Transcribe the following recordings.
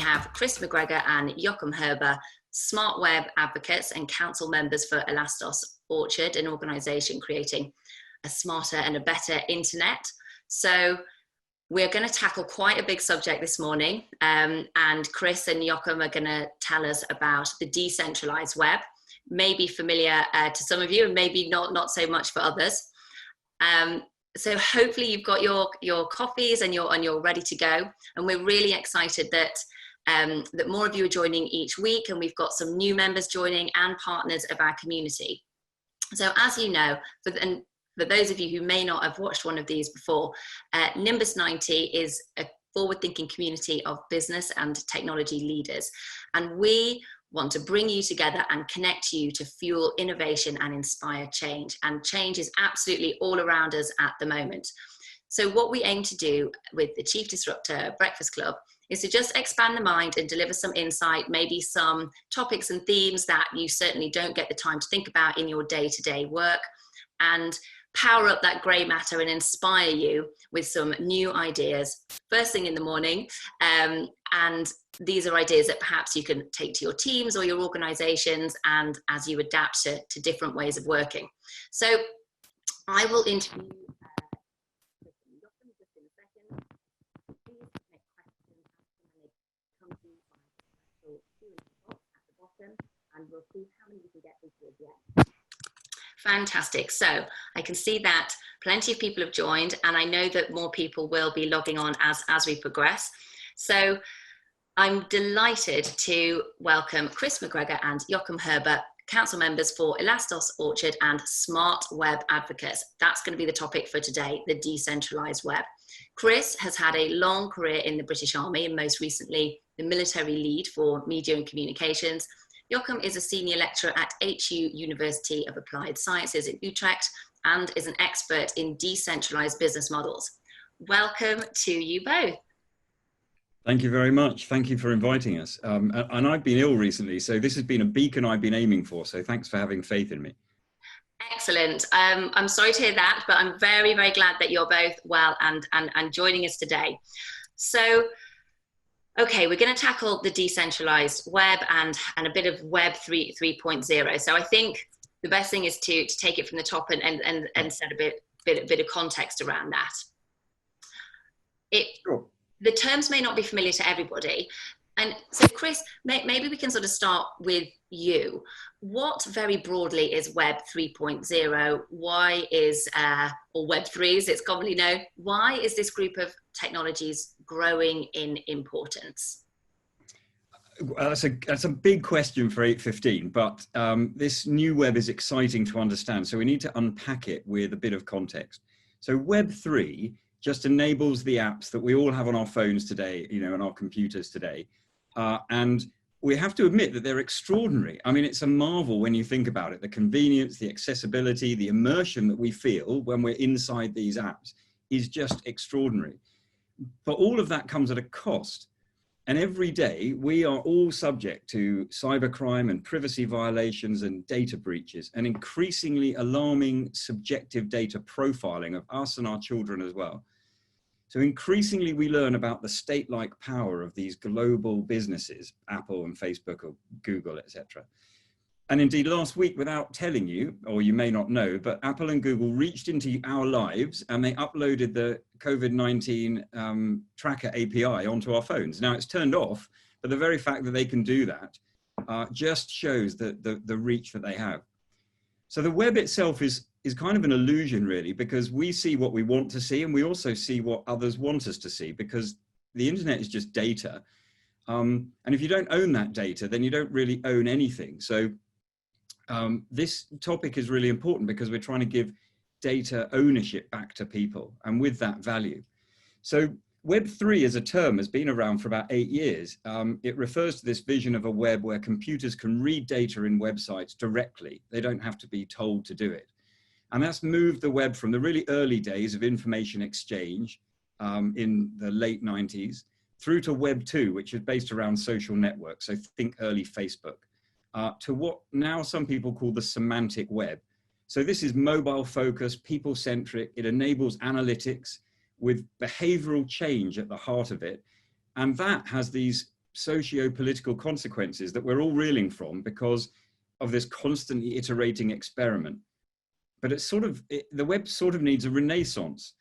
have Chris MacGregor and Jochem smart web advocates and council members for Elastos Orchard, an organisation creating a smarter and a better internet. So we're going to tackle quite a big subject this morning, and Chris and Jochem are going to tell us about the decentralized web. Maybe familiar to some of you, and maybe not so much for others. So hopefully you've got your coffees and you're ready to go. And we're really excited that that more of you are joining each week, and we've got some new members joining and partners of our community. So as you know, for those of you who may not have watched one of these before, Nimbus 90 is a forward-thinking community of business and technology leaders. And we want to bring you together and connect you to fuel innovation and inspire change. And change is absolutely all around us at the moment. So what we aim to do with the Chief Disruptor Breakfast Club is to just expand the mind and deliver some insight, maybe some topics and themes that you certainly don't get the time to think about in your day-to-day work, and power up that grey matter and inspire you with some new ideas first thing in the morning. And these are ideas that perhaps you can take to your teams or your organizations, and as you adapt to different ways of working. So I will interview Jochem just in a second. Please make questions when they come to you by the Q&A box at the bottom, and we'll see how many we can get through towards the end. Fantastic. So I can see that plenty of people have joined, and I know that more people will be logging on as we progress. So I'm delighted to welcome Chris MacGregor and Jochem, council members for Elastos Orchard and smart web advocates. That's going to be the topic for today, the decentralized web. Chris has had a long career in the British Army, and most recently the military lead for media and communications. Jochem is a senior lecturer at HU University of Applied Sciences in Utrecht and is an expert in decentralized business models. Welcome to you both. Thank you very much. Thank you for inviting us. And I've been ill recently, so this has been a beacon I've been aiming for. So thanks for having faith in me. Excellent. I'm sorry to hear that, but I'm very, very glad that you're both well and joining us today. So, okay, we're going to tackle the decentralized web and a bit of Web 3.0. So I think the best thing is to take it from the top and set a bit of context around that. Sure. The terms may not be familiar to everybody. And so Chris, maybe we can sort of start with you. What very broadly is Web 3.0? Why is, or Web 3 as it's commonly known, why is this group of technologies growing in importance? That's a big question for 8:15, but this new web is exciting to understand. So we need to unpack it with a bit of context. So Web 3 just enables the apps that we all have on our phones today, you know, and our computers today. And we have to admit that they're extraordinary. I mean, it's a marvel when you think about it. The convenience, the accessibility, the immersion that we feel when we're inside these apps is just extraordinary. But all of that comes at a cost. And every day we are all subject to cybercrime and privacy violations and data breaches, and increasingly alarming subjective data profiling of us and our children as well. So increasingly we learn about the state-like power of these global businesses, Apple and Facebook or Google, etc. And indeed last week, without telling you, or you may not know, but Apple and Google reached into our lives and they uploaded the COVID-19 tracker API onto our phones. Now it's turned off, but the very fact that they can do that just shows the reach that they have. So the web itself is kind of an illusion really, because we see what we want to see and we also see what others want us to see, because the internet is just data. And if you don't own that data, then you don't really own anything. So this topic is really important because we're trying to give data ownership back to people, and with that value. So Web 3 as a term has been around for about 8 years. It refers to this vision of a web where computers can read data in websites directly. They don't have to be told to do it. And that's moved the web from the really early days of information exchange in the late 90s through to Web 2, which is based around social networks. So think early Facebook. To what now some people call the semantic web. So this is mobile focused, people centric. It enables analytics with behavioral change at the heart of it. And that has these socio-political consequences that we're all reeling from because of this constantly iterating experiment. But it's the web sort of needs a renaissance.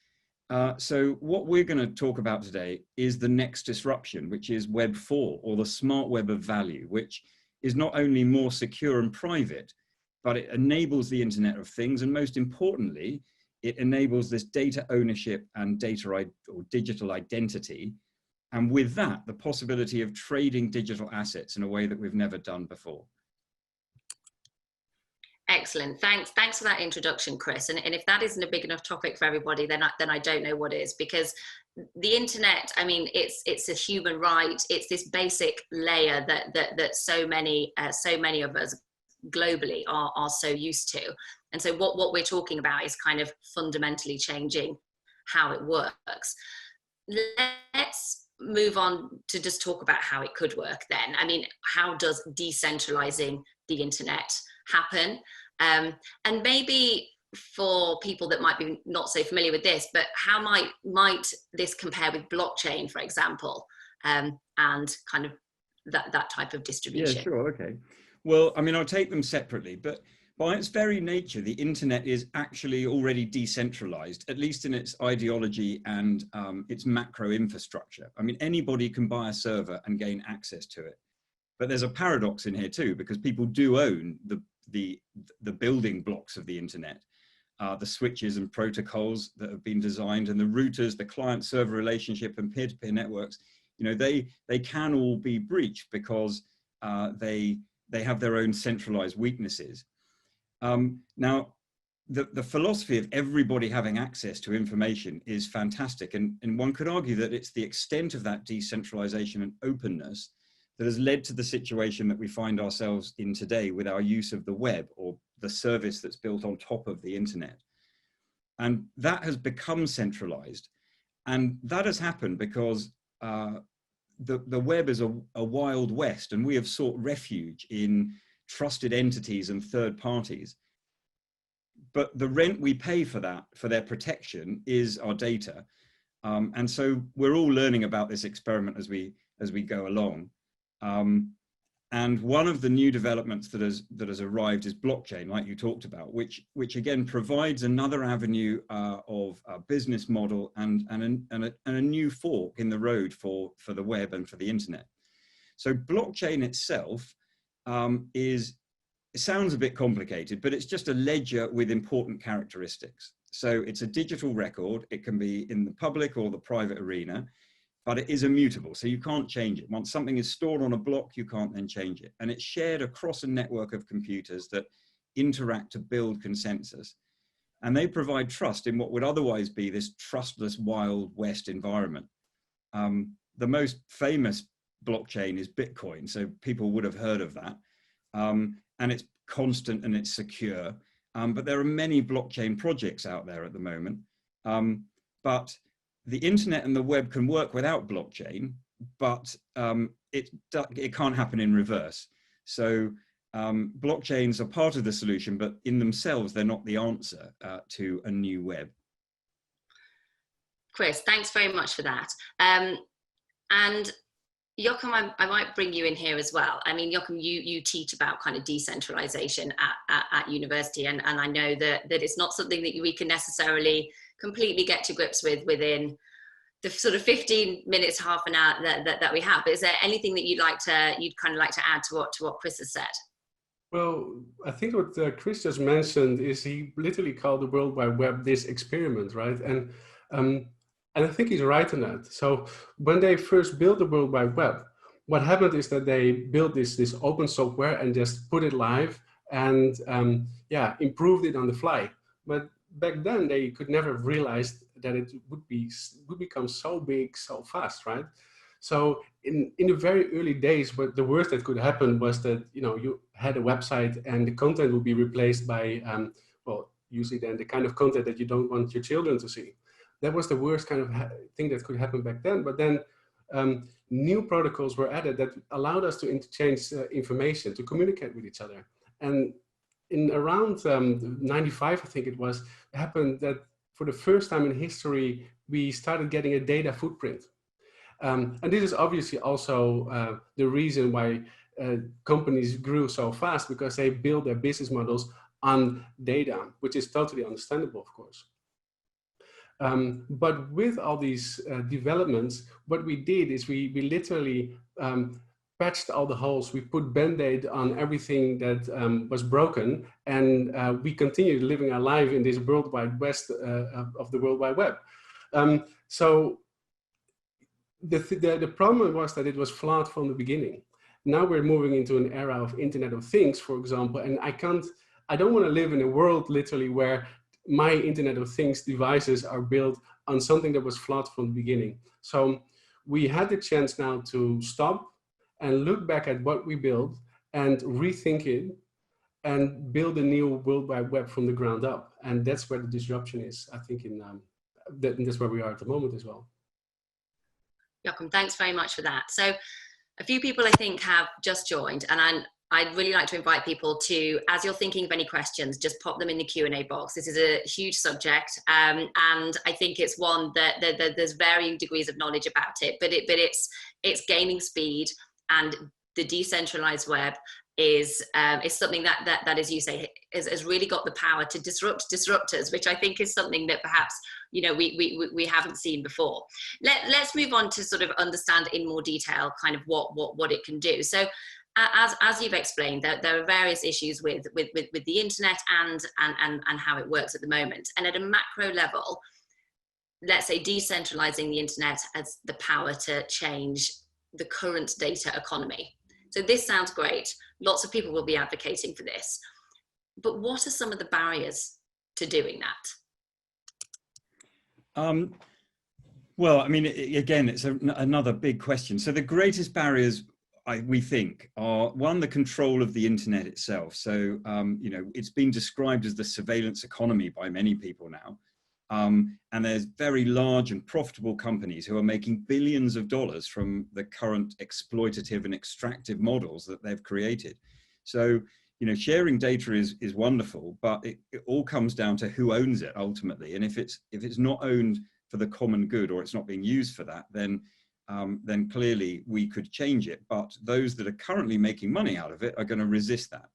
So what we're going to talk about today is the next disruption, which is Web 4, or the smart web of value, which is not only more secure and private, but it enables the Internet of Things, and most importantly, it enables this data ownership and digital identity, and with that, the possibility of trading digital assets in a way that we've never done before. Excellent. Thanks for that introduction, Chris. And if that isn't a big enough topic for everybody, then I don't know what is, because the internet, I mean, it's a human right. It's this basic layer that so many of us globally are so used to. And so what we're talking about is kind of fundamentally changing how it works. Let's move on to just talk about how it could work then. I mean, how does decentralizing the internet happen? And maybe for people that might be not so familiar with this, but how might this compare with blockchain, for example, and kind of that type of distribution? Yeah, sure, okay. Well, I mean, I'll take them separately, but by its very nature, the internet is actually already decentralized, at least in its ideology and its macro infrastructure. I mean, anybody can buy a server and gain access to it. But there's a paradox in here too, because people do own the building blocks of the internet, the switches and protocols that have been designed, and the routers, the client-server relationship, and peer-to-peer networks. You know, they can all be breached because they have their own centralized weaknesses. Now, the philosophy of everybody having access to information is fantastic, and one could argue that it's the extent of that decentralization and openness that has led to the situation that we find ourselves in today with our use of the web, or the service that's built on top of the internet. And that has become centralized. And that has happened because the web is a wild west, and we have sought refuge in trusted entities and third parties. But the rent we pay for that, for their protection, is our data. And so we're all learning about this experiment as we go along. And one of the new developments that has arrived is blockchain, like you talked about, which again provides another avenue of a business model and a new fork in the road for the web and for the internet. So blockchain itself it sounds a bit complicated, but it's just a ledger with important characteristics. So it's a digital record. It can be in the public or the private arena, but it is immutable, so you can't change it. Once something is stored on a block, you can't then change it. And it's shared across a network of computers that interact to build consensus. And they provide trust in what would otherwise be this trustless Wild West environment. The most famous blockchain is Bitcoin, so people would have heard of that. And it's constant and it's secure. But there are many blockchain projects out there at the moment. But the internet and the web can work without blockchain, but it can't happen in reverse. So blockchains are part of the solution, but in themselves, they're not the answer to a new web. Chris, thanks very much for that. And Jochem, I might bring you in here as well. I mean, Jochem, you teach about kind of decentralization at university, and I know that it's not something that we can necessarily completely get to grips with within the sort of 15 minutes, half an hour that we have. But is there anything that you'd kind of like to add to what Chris has said? Well, I think what Chris just mentioned is he literally called the World Wide Web this experiment, right? And I think he's right in that. So when they first built the World Wide Web, what happened is that they built this open software and just put it live and improved it on the fly. But back then they could never have realized that it would become so big so fast, right? So in the very early days, but the worst that could happen was that you had a website and the content would be replaced by usually then the kind of content that you don't want your children to see. That was the worst kind of thing that could happen back then. But then new protocols were added that allowed us to interchange information, to communicate with each other. And in around 95, I think it happened that for the first time in history, we started getting a data footprint. And this is obviously also the reason why companies grew so fast, because they build their business models on data, which is totally understandable, of course. But with all these developments, what we did is we literally patched all the holes. We put Band-Aid on everything that was broken, and we continued living our life in this World Wide West of the World Wide Web. So the problem was that it was flawed from the beginning. Now we're moving into an era of Internet of Things, for example, and I don't want to live in a world literally where my Internet of Things devices are built on something that was flawed from the beginning. So we had the chance now to stop and look back at what we built and rethink it and build a new World Wide Web from the ground up. And that's where the disruption is, I think, that's where we are at the moment as well. Jochem, thanks very much for that. So a few people I think have just joined, and I'd really like to invite people to, as you're thinking of any questions, just pop them in the Q&A box. This is a huge subject, and I think it's one that there's varying degrees of knowledge about it, but it's gaining speed, and the decentralized web is something that as you say has really got the power to disrupt disruptors, which I think is something that perhaps we haven't seen before. Let's move on to sort of understand in more detail kind of what it can do. So as you've explained, there are various issues with the internet and how it works at the moment. And at a macro level, let's say decentralizing the internet has the power to change the current data economy. So this sounds great. Lots of people will be advocating for this. But what are some of the barriers to doing that? Well, I mean, again, it's another big question. So the greatest barriers, we think, are one, the control of the internet itself. So, it's been described as the surveillance economy by many people now. And there's very large and profitable companies who are making billions of dollars from the current exploitative and extractive models that they've created. So, sharing data is wonderful, but it all comes down to who owns it ultimately. And if it's not owned for the common good, or it's not being used for that, then clearly we could change it. But those that are currently making money out of it are going to resist that.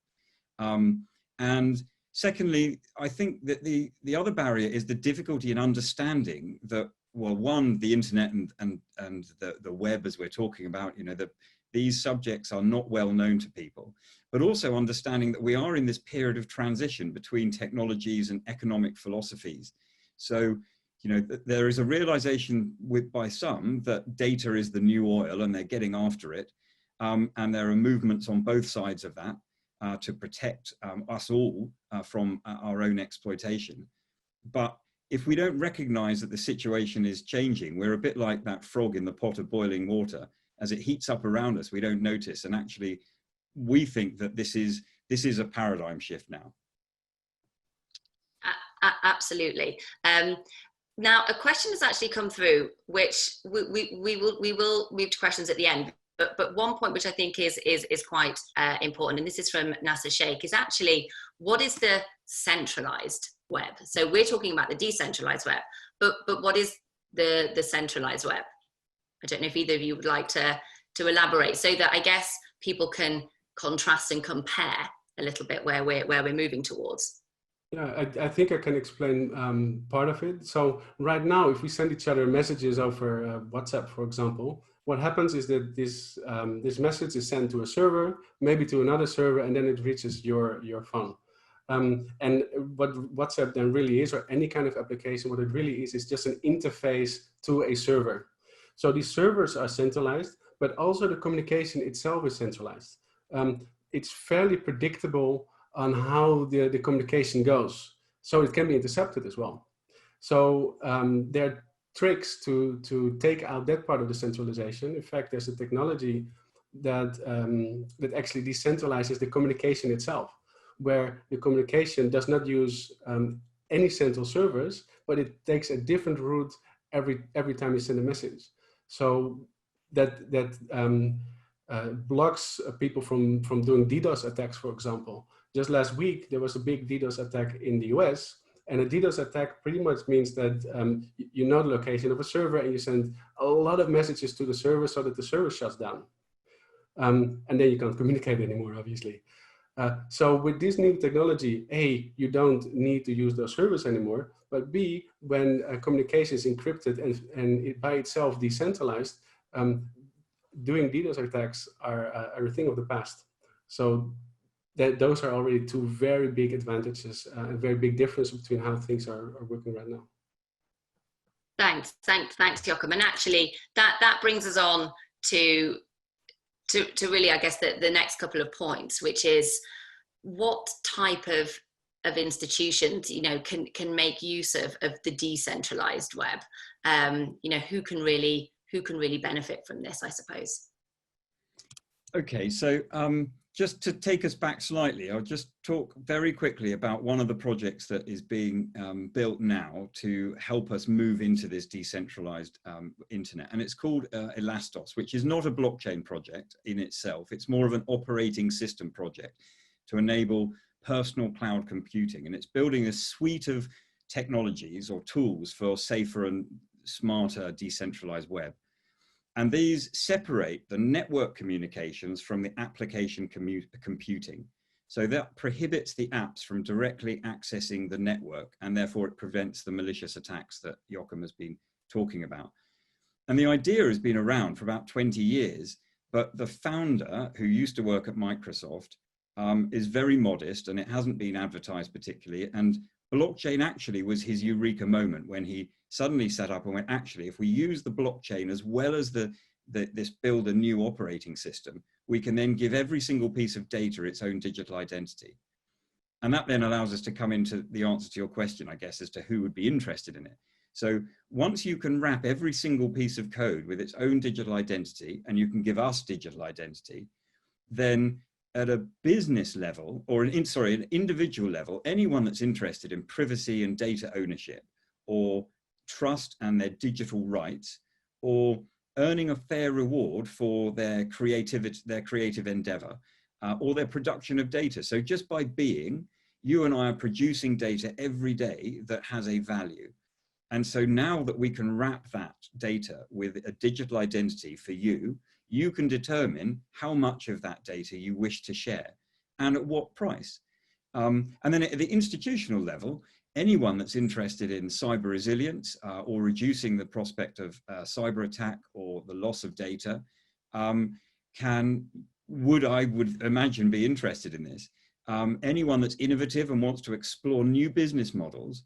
And secondly, I think that the other barrier is the difficulty in understanding that, well, one, the internet and the web, as we're talking about, these subjects are not well known to people, but also understanding that we are in this period of transition between technologies and economic philosophies. So, there is a realization by some that data is the new oil and they're getting after it. And there are movements on both sides of that to protect us all from our own exploitation. But if we don't recognize that the situation is changing, we're a bit like that frog in the pot of boiling water. As it heats up around us, we don't notice. And actually, we think that this is a paradigm shift now. Absolutely. Now, a question has actually come through, which we will move to questions at the end. But one point which I think is quite important, and this is from Nasser Sheikh, is actually what is the centralized web? So we're talking about the decentralized web, but what is the centralized web? I don't know if either of you would like to elaborate, so that I guess people can contrast and compare a little bit where we're moving towards. Yeah, I think I can explain part of it. So right now, if we send each other messages over WhatsApp, for example, what happens is that this message is sent to a server, maybe to another server, and then it reaches your phone. And what WhatsApp then really is, or any kind of application, what it really is just an interface to a server. So these servers are centralized, but also the communication itself is centralized. It's fairly predictable on how the communication goes. So it can be intercepted as well. So there are tricks to take out that part of the centralization. In fact, there's a technology that actually decentralizes the communication itself, where the communication does not use any central servers, but it takes a different route every time you send a message. So that blocks people from doing DDoS attacks, for example. Just last week, there was a big DDoS attack in the US, And a DDoS attack pretty much means that you know the location of a server and you send a lot of messages to the server so that the server shuts down. And then you can't communicate anymore, obviously. So with this new technology, A, you don't need to use those servers anymore, but B, when communication is encrypted and it by itself decentralized, doing DDoS attacks are a thing of the past. So those are already two very big advantages, a very big difference between how things are working right now. Thanks, Jochem. And actually, that brings us on to really, I guess, the next couple of points, which is what type of institutions, can make use of the decentralized web. Who can really benefit from this, I suppose. Okay, so just to take us back slightly, I'll just talk very quickly about one of the projects that is being built now to help us move into this decentralized internet. And it's called Elastos, which is not a blockchain project in itself. It's more of an operating system project to enable personal cloud computing. And it's building a suite of technologies or tools for safer and smarter decentralized web. And these separate the network communications from the application computing. So that prohibits the apps from directly accessing the network, and therefore it prevents the malicious attacks that Jochem has been talking about. And the idea has been around for about 20 years, but the founder, who used to work at Microsoft, is very modest, and it hasn't been advertised particularly. And blockchain actually was his eureka moment when he suddenly sat up and went, actually, if we use the blockchain as well as this build a new operating system, we can then give every single piece of data its own digital identity. And that then allows us to come into the answer to your question, I guess, as to who would be interested in it. So once you can wrap every single piece of code with its own digital identity, and you can give us digital identity, then at a business level, or an individual level, anyone that's interested in privacy and data ownership, or trust and their digital rights, or earning a fair reward for their creative endeavor, or their production of data. So just by being, you and I are producing data every day that has a value. And so now that we can wrap that data with a digital identity for you, you can determine how much of that data you wish to share and at what price. And then at the institutional level, anyone that's interested in cyber resilience or reducing the prospect of cyber attack or the loss of data I would imagine, be interested in this. Anyone that's innovative and wants to explore new business models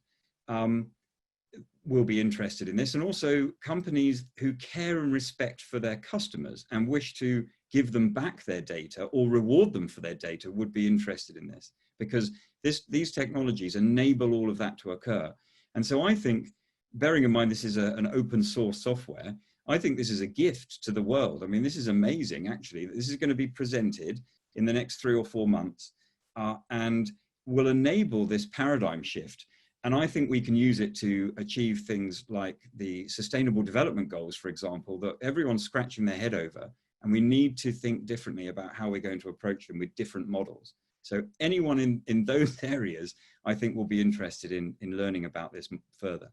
will be interested in this. And also companies who care and respect for their customers and wish to give them back their data or reward them for their data would be interested in this, because these technologies enable all of that to occur. And so I think, bearing in mind this is an open source software, I think this is a gift to the world. I mean, this is amazing, actually. This is going to be presented in the next 3 or 4 months and will enable this paradigm shift. And I think we can use it to achieve things like the Sustainable Development Goals, for example, that everyone's scratching their head over. And we need to think differently about how we're going to approach them with different models. So anyone in those areas, I think, will be interested in learning about this further.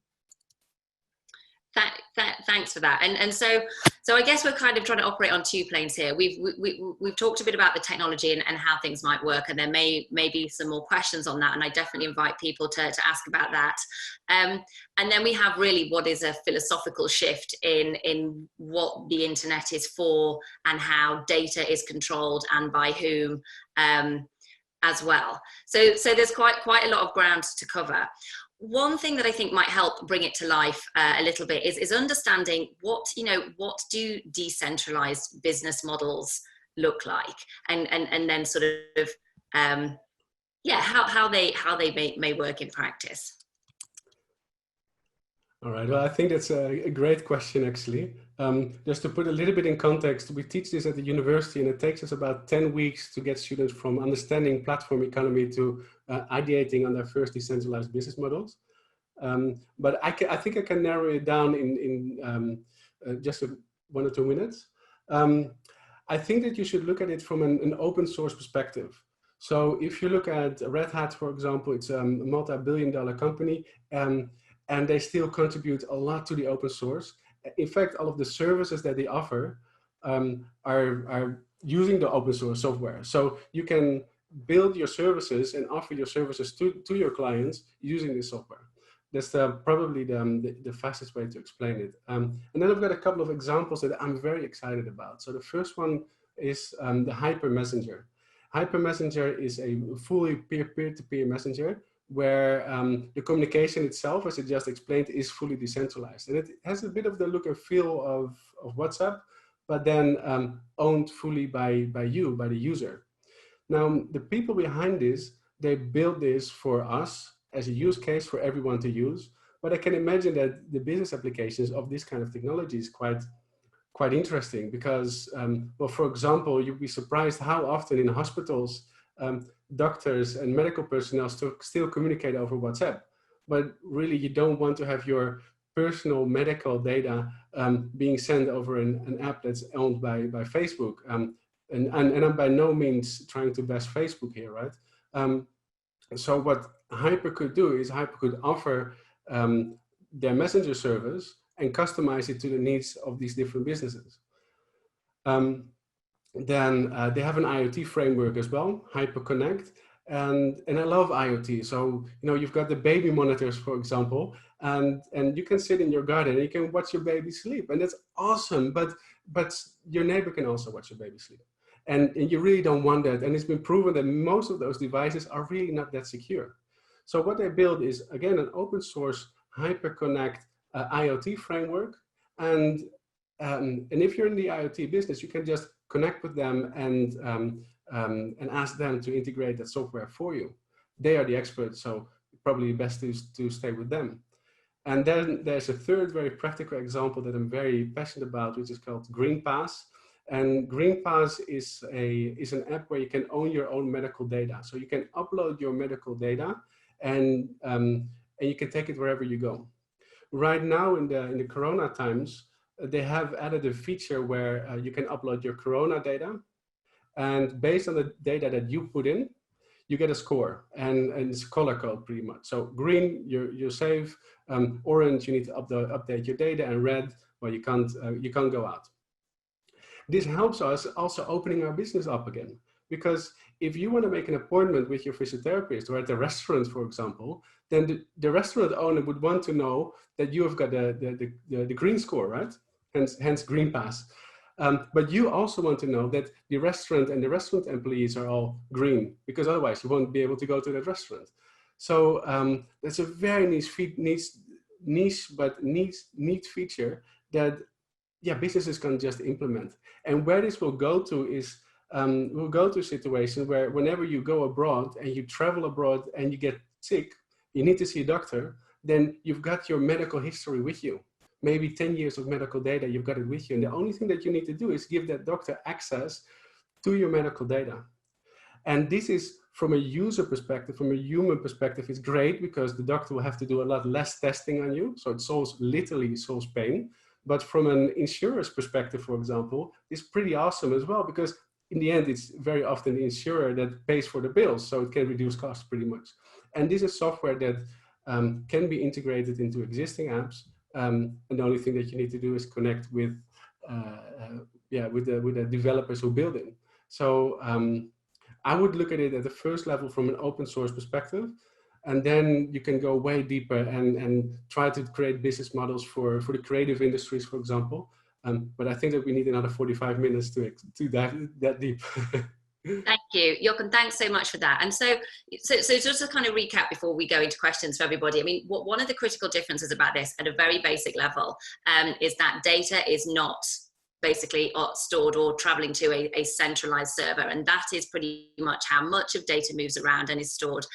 Thanks for that. And so I guess we're kind of trying to operate on 2 planes here. We've talked a bit about the technology and how things might work, and there may be some more questions on that, and I definitely invite people to ask about that. And then we have really what is a philosophical shift in what the internet is for and how data is controlled and by whom as well. So there's quite a lot of ground to cover. One thing that I think might help bring it to life a little bit is understanding what do decentralized business models look like, and then sort of how they may work in practice. All right, well, I think that's a great question, actually. Just to put a little bit in context, we teach this at the university, and it takes us about 10 weeks to get students from understanding platform economy to ideating on their first decentralized business models. But I think I can narrow it down in just 1 or 2 minutes. I think that you should look at it from an open source perspective. So if you look at Red Hat, for example, it's a multi-billion-dollar company, and they still contribute a lot to the open source. In fact, all of the services that they offer are using the open source software. So you can build your services and offer your services to your clients using this software. That's probably the fastest way to explain it. And then I've got a couple of examples that I'm very excited about. So the first one is the Hyper Messenger. Hyper Messenger is a fully peer-to-peer messenger where the communication itself, as I just explained, is fully decentralized. And it has a bit of the look and feel of WhatsApp, but then owned fully by the user. Now, the people behind this, they built this for us as a use case for everyone to use. But I can imagine that the business applications of this kind of technology is quite interesting because, well, for example, you'd be surprised how often in hospitals, doctors and medical personnel still communicate over WhatsApp. But really, you don't want to have your personal medical data being sent over an app that's owned by Facebook. And I'm by no means trying to bash Facebook here, right? So what Hyper could do is Hyper could offer their messenger service and customize it to the needs of these different businesses. Then they have an IoT framework as well, Hyper Connect. And I love IoT. So, you know, you've got the baby monitors, for example, and you can sit in your garden and you can watch your baby sleep. And that's awesome. But your neighbor can also watch your baby sleep. And you really don't want that. And it's been proven that most of those devices are really not that secure. So what they build is, again, an open source HyperConnect IoT framework. And if you're in the IoT business, you can just connect with them and ask them to integrate that software for you. They are the experts, so probably best to stay with them. And then there's a third very practical example that I'm very passionate about, which is called GreenPass. And GreenPass is an app where you can own your own medical data. So you can upload your medical data and you can take it wherever you go. Right now in the Corona times, they have added a feature where you can upload your Corona data, and based on the data that you put in, you get a score, and it's color code pretty much. So green, you're safe. Orange, you need to update your data, and red, well, you can't go out. This helps us also opening our business up again, because if you want to make an appointment with your physiotherapist or at the restaurant, for example, then the restaurant owner would want to know that you have got the green score, right? Hence GreenPass. But you also want to know that the restaurant and the restaurant employees are all green, because otherwise you won't be able to go to that restaurant. So that's a very niche but neat feature that, yeah, businesses can just implement. And where this will go to is, we'll go to a situation where whenever you go abroad and you travel abroad and you get sick, you need to see a doctor, then you've got your medical history with you. Maybe 10 years of medical data, you've got it with you. And the only thing that you need to do is give that doctor access to your medical data. And this is, from a user perspective, from a human perspective, it's great because the doctor will have to do a lot less testing on you. So it literally solves pain. But from an insurer's perspective, for example, it's pretty awesome as well, because in the end, it's very often the insurer that pays for the bills. So it can reduce costs pretty much. And this is software that can be integrated into existing apps. And the only thing that you need to do is connect with the developers who build it. So I would look at it at the first level from an open source perspective, and then you can go way deeper and try to create business models for the creative industries, for example. But I think that we need another 45 minutes to dive that deep. Thank you, Jochem. Thanks so much for that. And so just to kind of recap before we go into questions for everybody, I mean, one of the critical differences about this at a very basic level is that data is not basically stored or traveling to a centralized server. And that is pretty much how much of data moves around and is stored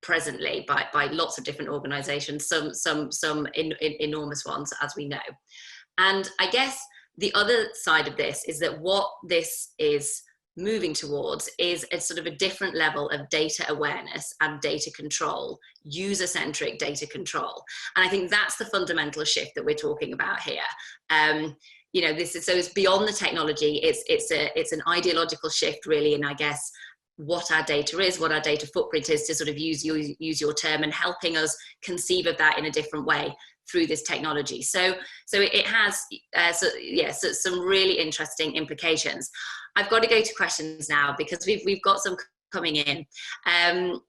presently by lots of different organizations, some enormous ones, as we know. And I guess the other side of this is that what this is moving towards is a sort of a different level of data awareness and data control, user-centric data control. And I think that's the fundamental shift that we're talking about here. You know, so it's beyond the technology. It's an ideological shift, really, and I guess what our data is, what our data footprint is, to sort of use your term, and helping us conceive of that in a different way through this technology. So it has some really interesting implications. I've got to go to questions now because we've got some coming in, and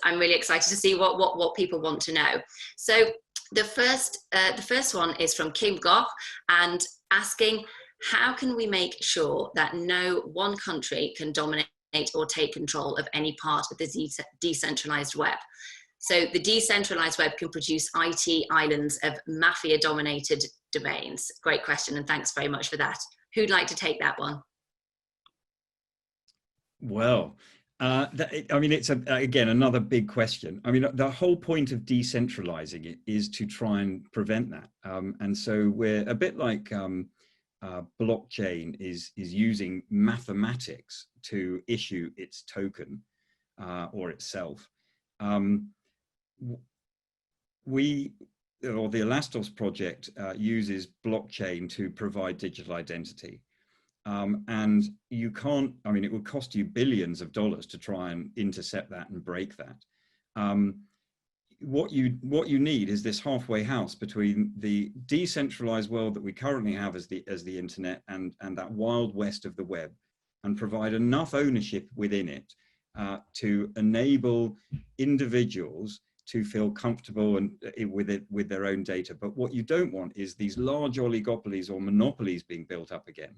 I'm really excited to see what people want to know. So the first one is from Kim Goch, and asking, how can we make sure that no one country can dominate or take control of any part of the decentralized web? So the decentralized web can produce IT islands of mafia-dominated domains. Great question, and thanks very much for that. Who'd like to take that one? Well, I mean, it's again another big question. I mean, the whole point of decentralizing it is to try and prevent that. And so we're a bit like blockchain is using mathematics to issue its token or itself. The Elastos project uses blockchain to provide digital identity. And you can't, I mean, it would cost you billions of dollars to try and intercept that and break that. What you need is this halfway house between the decentralized world that we currently have as the internet and that wild west of the web, and provide enough ownership within it to enable individuals to feel comfortable and with their own data. But what you don't want is these large oligopolies or monopolies being built up again.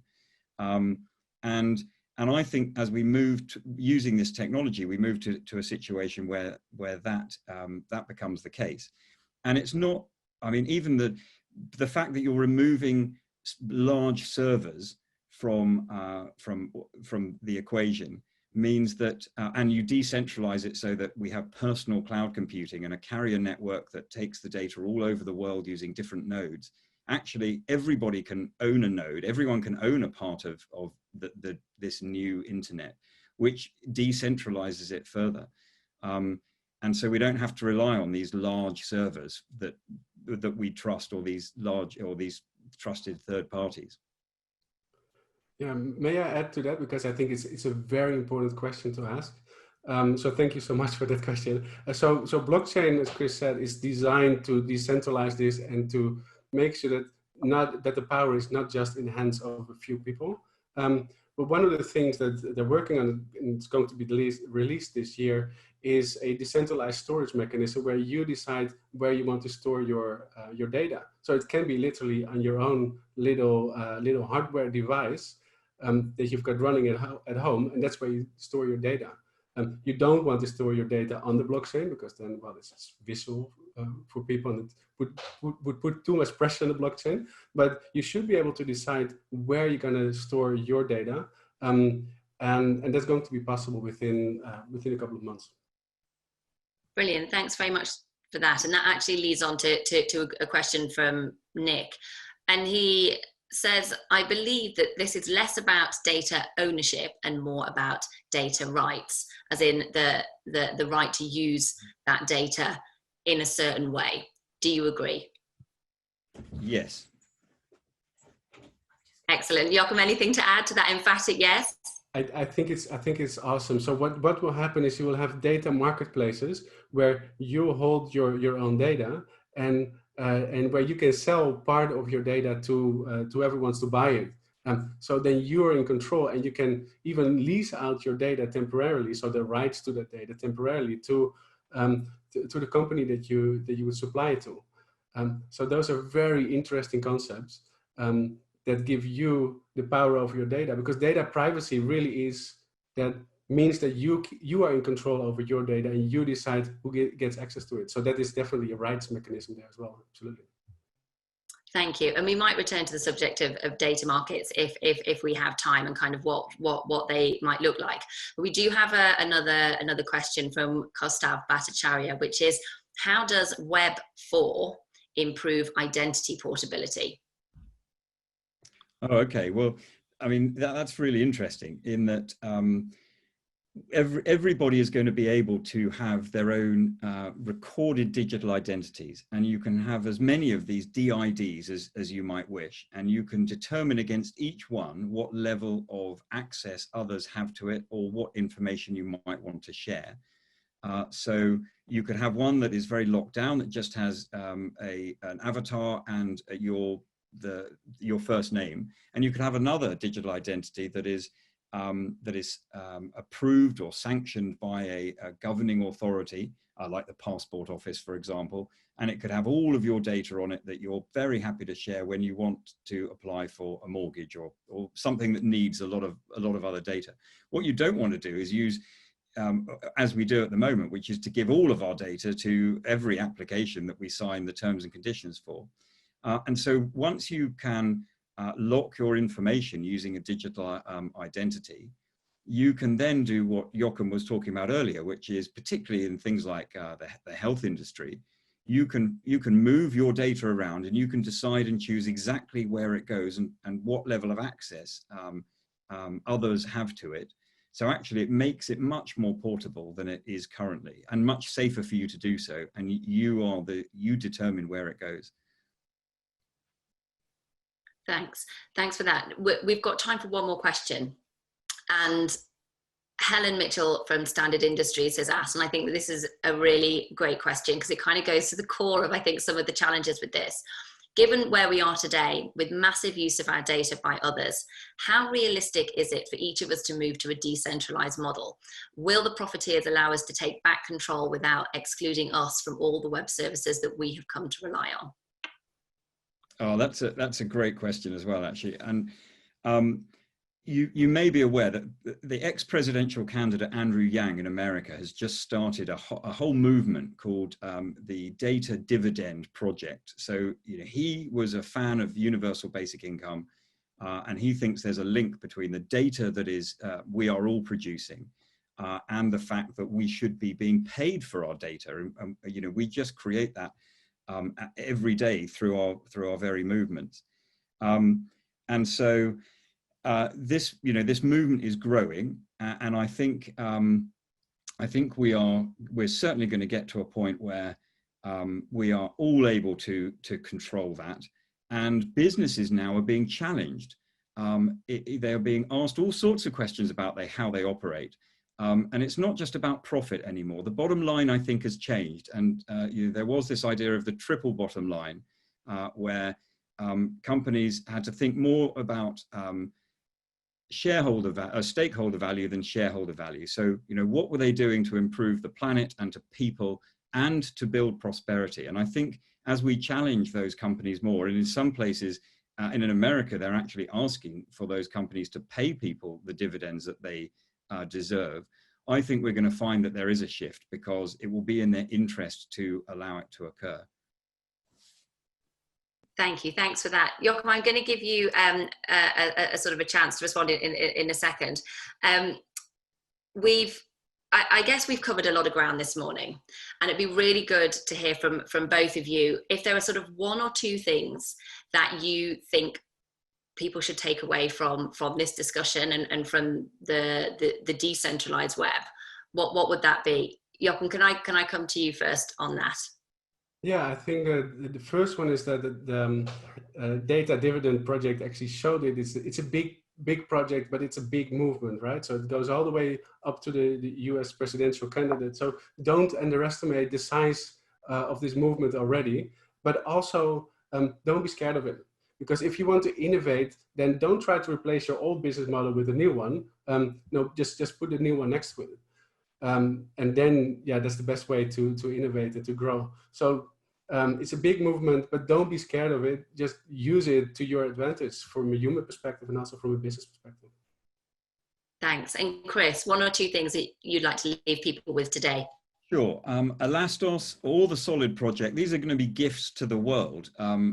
And I think as we move to using this technology, we move to a situation where that becomes the case. And it's not, I mean, even the fact that you're removing large servers from the equation means that, and you decentralize it so that we have personal cloud computing and a carrier network that takes the data all over the world using different nodes. Actually, everybody can own a node. Everyone can own a part of this new internet, which decentralizes it further. And so we don't have to rely on these large servers that we trust, or these trusted third parties. Yeah, may I add to that, because I think it's a very important question to ask. So thank you so much for that question. So blockchain, as Chris said, is designed to decentralize this and to make sure that the power is not just in the hands of a few people. But one of the things that they're working on, and it's going to be released this year, is a decentralized storage mechanism where you decide where you want to store your data. So it can be literally on your own little hardware device that you've got running at home, and that's where you store your data. You don't want to store your data on the blockchain, because then, well, it's visual for people, and it would put too much pressure on the blockchain. But you should be able to decide where you're going to store your data, and that's going to be possible within a couple of months. Brilliant, thanks very much for that. And that actually leads on to a question from Nick, and he says, I believe that this is less about data ownership and more about data rights, as in the right to use that data in a certain way. Do you agree? Yes. Excellent. Jochem, anything to add to that emphatic yes? I think it's awesome. So what will happen is you will have data marketplaces where you hold your own data, and where you can sell part of your data to whoever wants to buy it. So then you're in control, and you can even lease out your data temporarily, so the rights to that data temporarily to the company that you would supply it to. So those are very interesting concepts that give you the power of your data, because data privacy really means that you are in control over your data, and you decide who gets access to it. So that is definitely a rights mechanism there as well. Absolutely. Thank you. And we might return to the subject of data markets if we have time, and kind of what they might look like. But we do have another question from Kostav Bhattacharya, which is, how does Web 4 improve identity portability? Oh, okay. Well, I mean, that's really interesting in that everybody is going to be able to have their own recorded digital identities, and you can have as many of these DIDs as you might wish, and you can determine against each one what level of access others have to it or what information you might want to share. So you could have one that is very locked down, that just has an avatar and your first name, and you could have another digital identity that is approved or sanctioned by a governing authority, like the Passport Office, for example, and it could have all of your data on it that you're very happy to share when you want to apply for a mortgage or something that needs a lot of other data. What you don't want to do is use, as we do at the moment, which is to give all of our data to every application that we sign the terms and conditions for. And so once you can lock your information using a digital identity, you can then do what Jochem was talking about earlier, which is particularly in things like the health industry. You can move your data around, and you can decide and choose exactly where it goes and what level of access others have to it. So actually it makes it much more portable than it is currently, and much safer for you to do so. And you determine where it goes. Thanks for that. We've got time for one more question. And Helen Mitchell from Standard Industries has asked, and I think that this is a really great question because it kind of goes to the core of, I think, some of the challenges with this. Given where we are today with massive use of our data by others, how realistic is it for each of us to move to a decentralized model? Will the profiteers allow us to take back control without excluding us from all the web services that we have come to rely on? Oh, that's a great question as well, actually. And you may be aware that the ex-presidential candidate Andrew Yang in America has just started a whole movement called the Data Dividend Project. So he was a fan of universal basic income, and he thinks there's a link between the data that is we are all producing and the fact that we should be being paid for our data. We just create that every day through our very movements, and so this movement is growing, and I think we're certainly going to get to a point where we are all able to control that, and businesses now are being challenged. They are being asked all sorts of questions about how they operate. And it's not just about profit anymore. The bottom line, I think, has changed. And there was this idea of the triple bottom line, where companies had to think more about stakeholder value than shareholder value. So, what were they doing to improve the planet and to people and to build prosperity? And I think as we challenge those companies more, and in some places, in America, they're actually asking for those companies to pay people the dividends that they deserve. I think we're going to find that there is a shift because it will be in their interest to allow it to occur. Thank you. Thanks for that. Jochem, I'm going to give you a sort of a chance to respond in a second. I guess we've covered a lot of ground this morning, and it'd be really good to hear from both of you if there are sort of one or two things that you think people should take away from this discussion and from the decentralized web. What would that be? Jochem, can I come to you first on that? Yeah, I think the first one is that the Data Dividend project actually showed it. It's a big project, but it's a big movement, right? So it goes all the way up to the US presidential candidate. So don't underestimate the size of this movement already, but also don't be scared of it. Because if you want to innovate, then don't try to replace your old business model with a new one. No, just put the new one next to it. And then, yeah, that's the best way to innovate and to grow. So it's a big movement, but don't be scared of it. Just use it to your advantage from a human perspective and also from a business perspective. Thanks. And Chris, one or two things that you'd like to leave people with today? Sure. Elastos or the Solid project, these are going to be gifts to the world.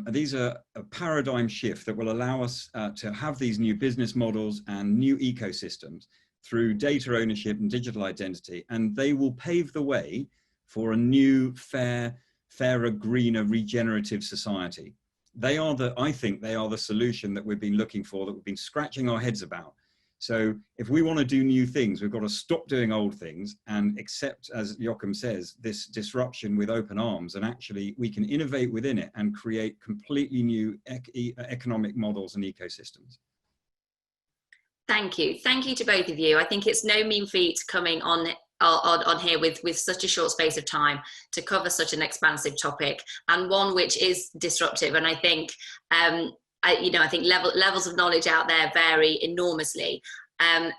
These are a paradigm shift that will allow us to have these new business models and new ecosystems through data ownership and digital identity, and they will pave the way for a new, fairer, greener, regenerative society. I think they are the solution that we've been looking for, that we've been scratching our heads about. So if we want to do new things, we've got to stop doing old things and accept, as Jochem says, this disruption with open arms, and actually we can innovate within it and create completely new economic models and ecosystems. Thank you. Thank you to both of you. I think it's no mean feat coming on here with such a short space of time to cover such an expansive topic, and one which is disruptive. And I think, I think levels of knowledge out there vary enormously.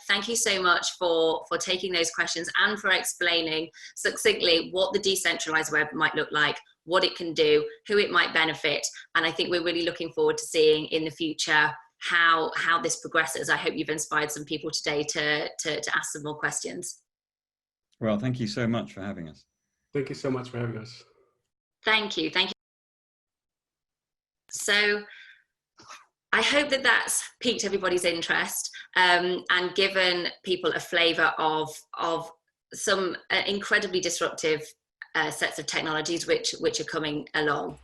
Thank you so much for taking those questions and for explaining succinctly what the decentralized web might look like, what it can do, who it might benefit. And I think we're really looking forward to seeing in the future how this progresses. I hope you've inspired some people today to ask some more questions. Well, thank you so much for having us. Thank you so much for having us. Thank you. Thank you. So I hope that that's piqued everybody's interest and given people a flavour of some incredibly disruptive sets of technologies which are coming along.